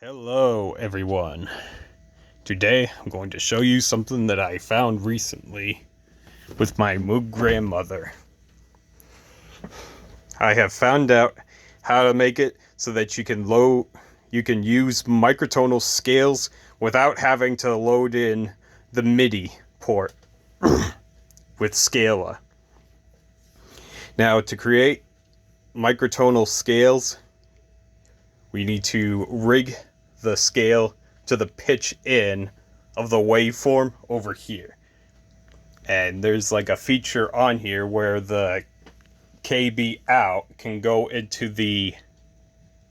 Hello everyone. Today I'm going to show you something that I found recently with my Moog Grandmother. I have found out how to make it so that you can use microtonal scales without having to load in the MIDI port with Scala. Now, to create microtonal scales, we need to rig the scale to the pitch in of the waveform over here. And there's like a feature on here where the KB out can go into the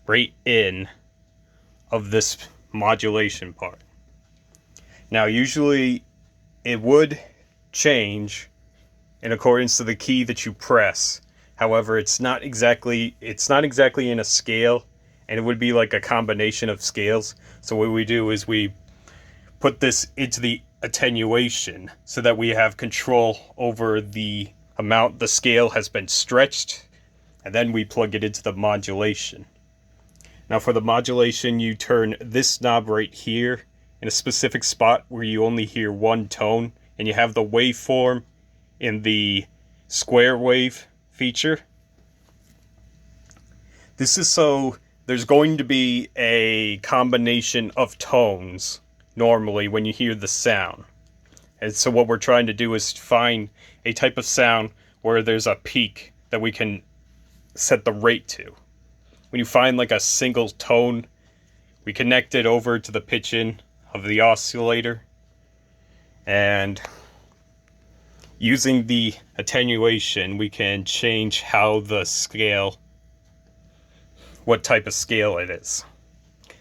rate in of this modulation part. Now, usually it would change in accordance to the key that you press. However, it's not exactly in a scale, and it would be like a combination of scales. So what we do is we put this into the attenuation so that we have control over the amount the scale has been stretched, and then we plug it into the modulation. Now, for the modulation, you turn this knob right here in a specific spot where you only hear one tone, and you have the waveform in the square wave feature. This is so there's going to be a combination of tones normally when you hear the sound. And so what we're trying to do is find a type of sound where there's a peak that we can set the rate to. When you find like a single tone, we connect it over to the pitch in of the oscillator, and using the attenuation, we can change how the scale, what type of scale it is.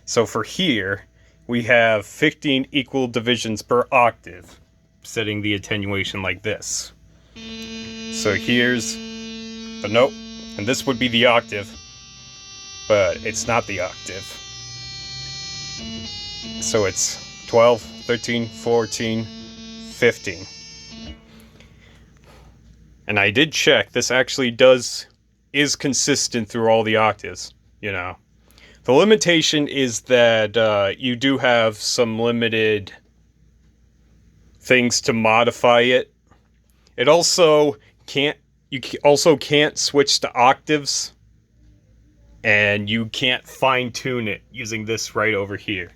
So for here, we have 15 equal divisions per octave, setting the attenuation like this. So here's the note, and this would be the octave, but it's not the octave. So it's 12, 13, 14, 15. And I did check, this actually is consistent through all the octaves, you know. The limitation is that you do have some limited things to modify it. It also can't switch to octaves, and you can't fine tune it using this right over here.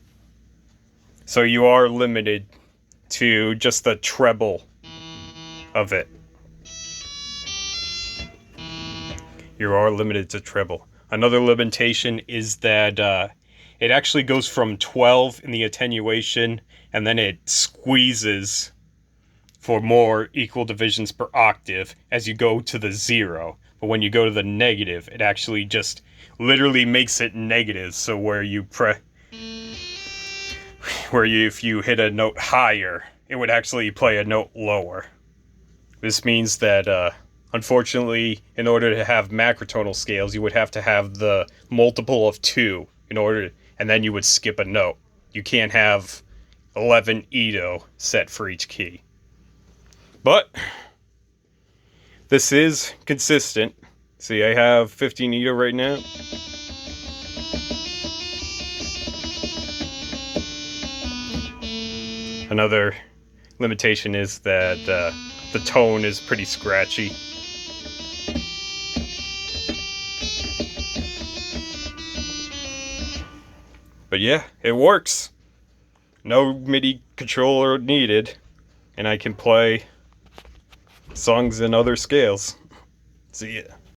So you are limited to just the treble of it. You are limited to treble. Another limitation is that it actually goes from 12 in the attenuation, and then it squeezes for more equal divisions per octave as you go to the 0. But when you go to the negative, it actually just literally makes it negative. So if you hit a note higher, it would actually play a note lower. This means that unfortunately, in order to have macrotonal scales, you would have to have the multiple of 2 and then you would skip a note. You can't have 11 Edo set for each key. But this is consistent. See, I have 15 Edo right now. Another limitation is that the tone is pretty scratchy. But yeah, it works. No MIDI controller needed, and I can play songs in other scales. See ya.